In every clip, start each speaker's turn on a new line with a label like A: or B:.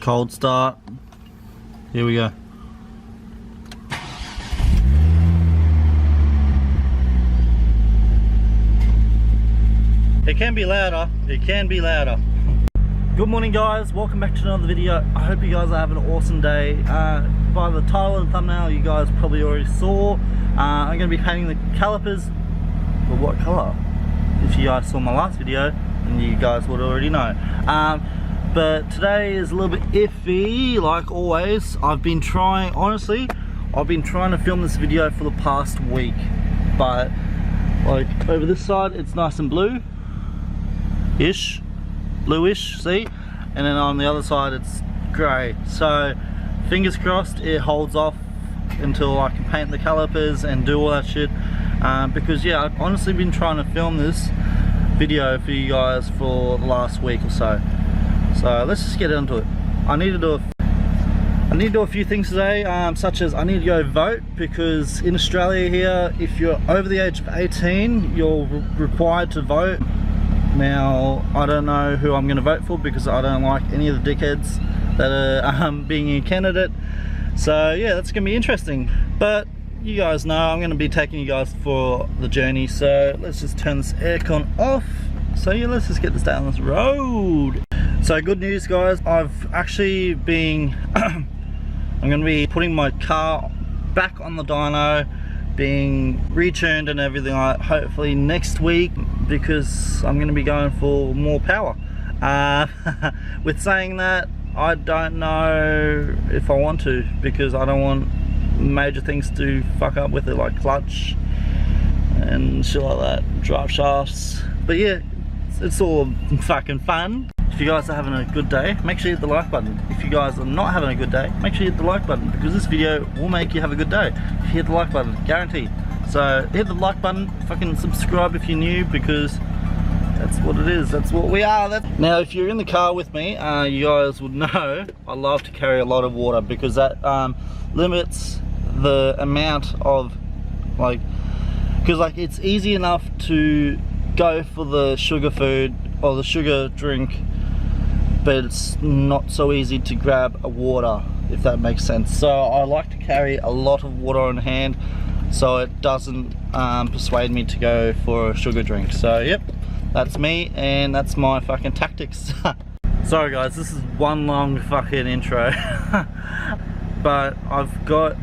A: cold start. Here we go. It can be louder. It can be louder. Good morning, guys. Welcome back to another video. I hope you guys are having an awesome day. By the title and thumbnail, you guys probably already saw. I'm going to be painting the calipers. But what colour? If you guys saw my last video, then you guys would already know. But today is a little bit iffy, like always. I've been trying to film this video for the past week. But like over this side, it's nice and blue-ish, bluish, see? And then on the other side, it's grey. So fingers crossed it holds off until I can paint the calipers and do all that shit. Because yeah, I've honestly been trying to film this video for you guys for the last week or so. So let's just get into it. I need to do a few things today, such as I need to go vote, because in Australia here, if you're over the age of 18, you're required to vote. Now, I don't know who I'm going to vote for, because I don't like any of the dickheads that are being a candidate. So yeah, that's going to be interesting. But you guys know I'm going to be taking you guys for the journey. So let's just turn this aircon off. So yeah, let's just get this down this road. So good news, guys. I've actually been I'm going to be putting my car back on the dyno, being retuned and everything like that, hopefully next week, because I'm going to be going for more power. With saying that, I don't know if I want to, because I don't want major things to fuck up with it, like clutch and shit like that, drive shafts. But yeah, it's all fucking fun. If you guys are having a good day, make sure you hit the like button. If you guys are not having a good day, make sure you hit the like button, because this video will make you have a good day if you hit the like button, guaranteed. So hit the like button, fucking subscribe if you're new, because that's what it is, that's what we are. Now if you're in the car with me, you guys would know I love to carry a lot of water, because that limits the amount of, like, because like it's easy enough to go for the sugar food or the sugar drink, but it's not so easy to grab a water, if that makes sense. So I like to carry a lot of water on hand, so it doesn't persuade me to go for a sugar drink. So yep, that's me, and that's my fucking tactics. Sorry guys, this is one long fucking intro. But I've got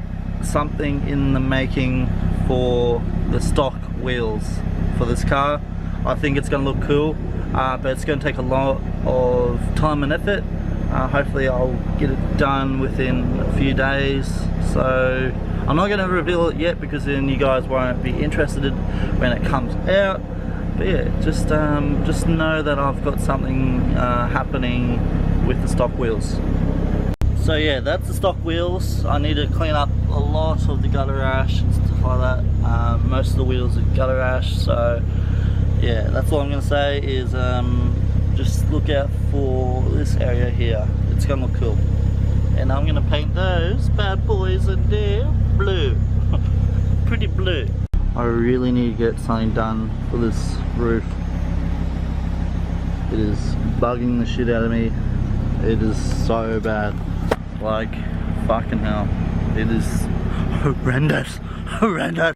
A: something in the making for the stock wheels for this car. I think it's gonna look cool, but it's gonna take a lot of time and effort. Hopefully I'll get it done within a few days. So I'm not gonna reveal it yet, because then you guys won't be interested when it comes out. But yeah, just know that I've got something happening with the stock wheels. So yeah, that's the stock wheels. I need to clean up a lot of the gutter ash and stuff like that. Most of the wheels are gutter ash, so yeah, that's all I'm going to say is just look out for this area here. It's going to look cool. And I'm going to paint those bad boys in there blue. Pretty blue. I really need to get something done for this roof. It is bugging the shit out of me. It is so bad. Like, fucking hell. It is horrendous. Horrendous.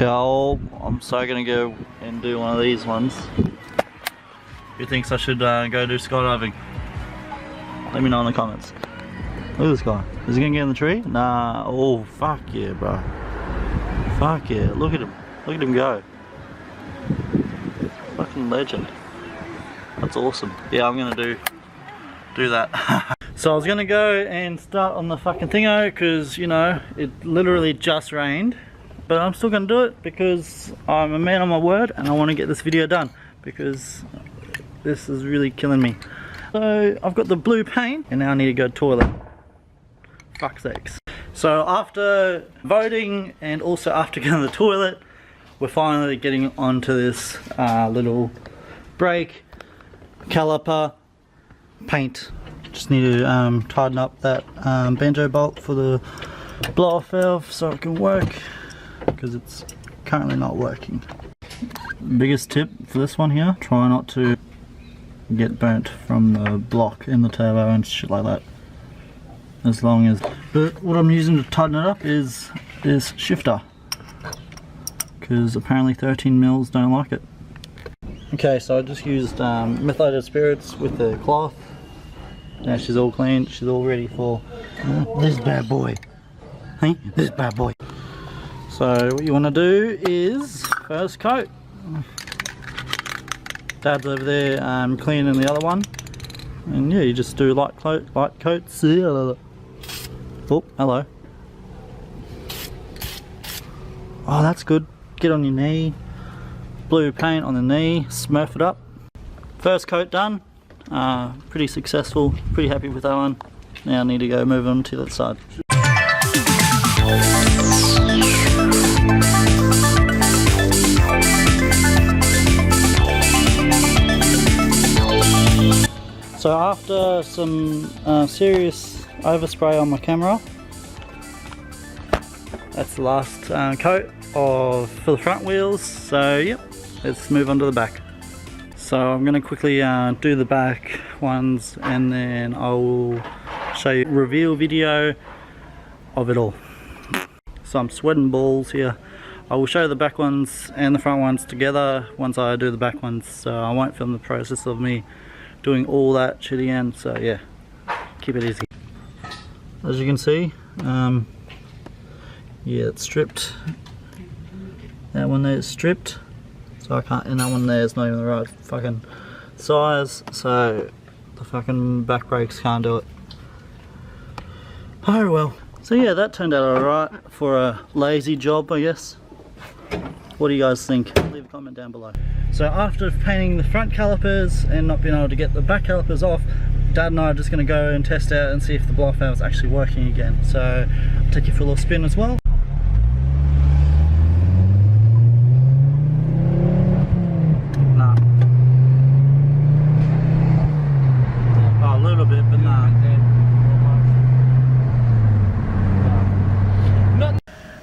A: Yeah, I'm so gonna go and do one of these ones. Who thinks I should go do skydiving? Let me know in the comments. Look at this guy. Is he gonna get in the tree? Nah. Oh, fuck yeah, bro. Fuck yeah. Look at him. Look at him go. Fucking legend. That's awesome. Yeah, I'm gonna do that. So I was gonna go and start on the fucking thingo, because you know it literally just rained, but I'm still gonna do it because I'm a man of my word and I want to get this video done, because this is really killing me. So I've got the blue paint and now I need to go to the toilet. Fuck's sakes. So after voting and also after going to the toilet, we're finally getting onto this little brake caliper paint. Just need to tighten up that banjo bolt for the blow off valve so it can work, because it's currently not working. Biggest tip for this one here, try not to get burnt from the block in the turbo and shit like that. As long as, but what I'm using to tighten it up is this shifter, because apparently 13 mils don't like it. Okay, so I just used methylated spirits with the cloth. Now she's all clean, she's all ready for this bad boy. Hey, this bad boy. So what you want to do is first coat. Dad's over there cleaning the other one, and yeah, you just do light coats. Oh, hello. Oh, that's good. Get on your knee, blue paint on the knee, smurf it up. First coat done. Pretty successful. Pretty happy with that one. Now I need to go move on to that side. So after some serious overspray on my camera, that's the last coat for the front wheels. So yep, let's move on to the back. So I'm going to quickly do the back ones, and then I'll show you a reveal video of it all. So I'm sweating balls here. I will show the back ones and the front ones together once I do the back ones, so I won't film the process of me doing all that shit again. So yeah, keep it easy. As you can see, yeah, it's stripped. That one there is stripped, so I can't, and that one there is not even the right fucking size, so the fucking back brakes can't do it. Oh well. So yeah, that turned out alright for a lazy job, I guess. What do you guys think? Leave a comment down below. So after painting the front calipers and not being able to get the back calipers off, Dad and I are just going to go and test out and see if the blow valve is actually working again. So I'll take you for a little spin as well. Nah. Oh, a little bit, but nah.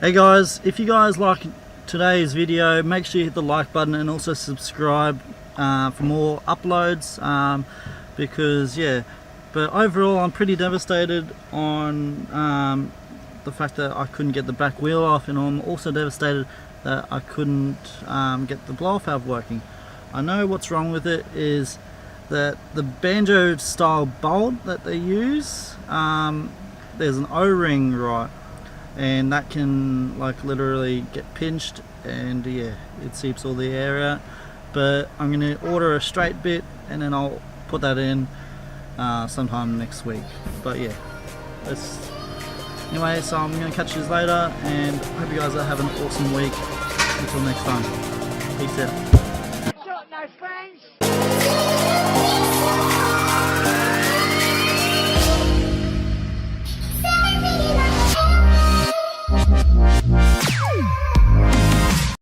A: Hey guys, if you guys like today's video, make sure you hit the like button and also subscribe for more uploads, because yeah, but overall I'm pretty devastated on the fact that I couldn't get the back wheel off, and I'm also devastated that I couldn't get the blow valve working. I know what's wrong with it is that the banjo style bolt that they use, there's an O-ring, right, and that can like literally get pinched, and yeah, it seeps all the air out. But I'm going to order a straight bit and then I'll put that in sometime next week. But yeah, anyway, so I'm going to catch you later, and hope you guys are having an awesome week. Until next time, peace out.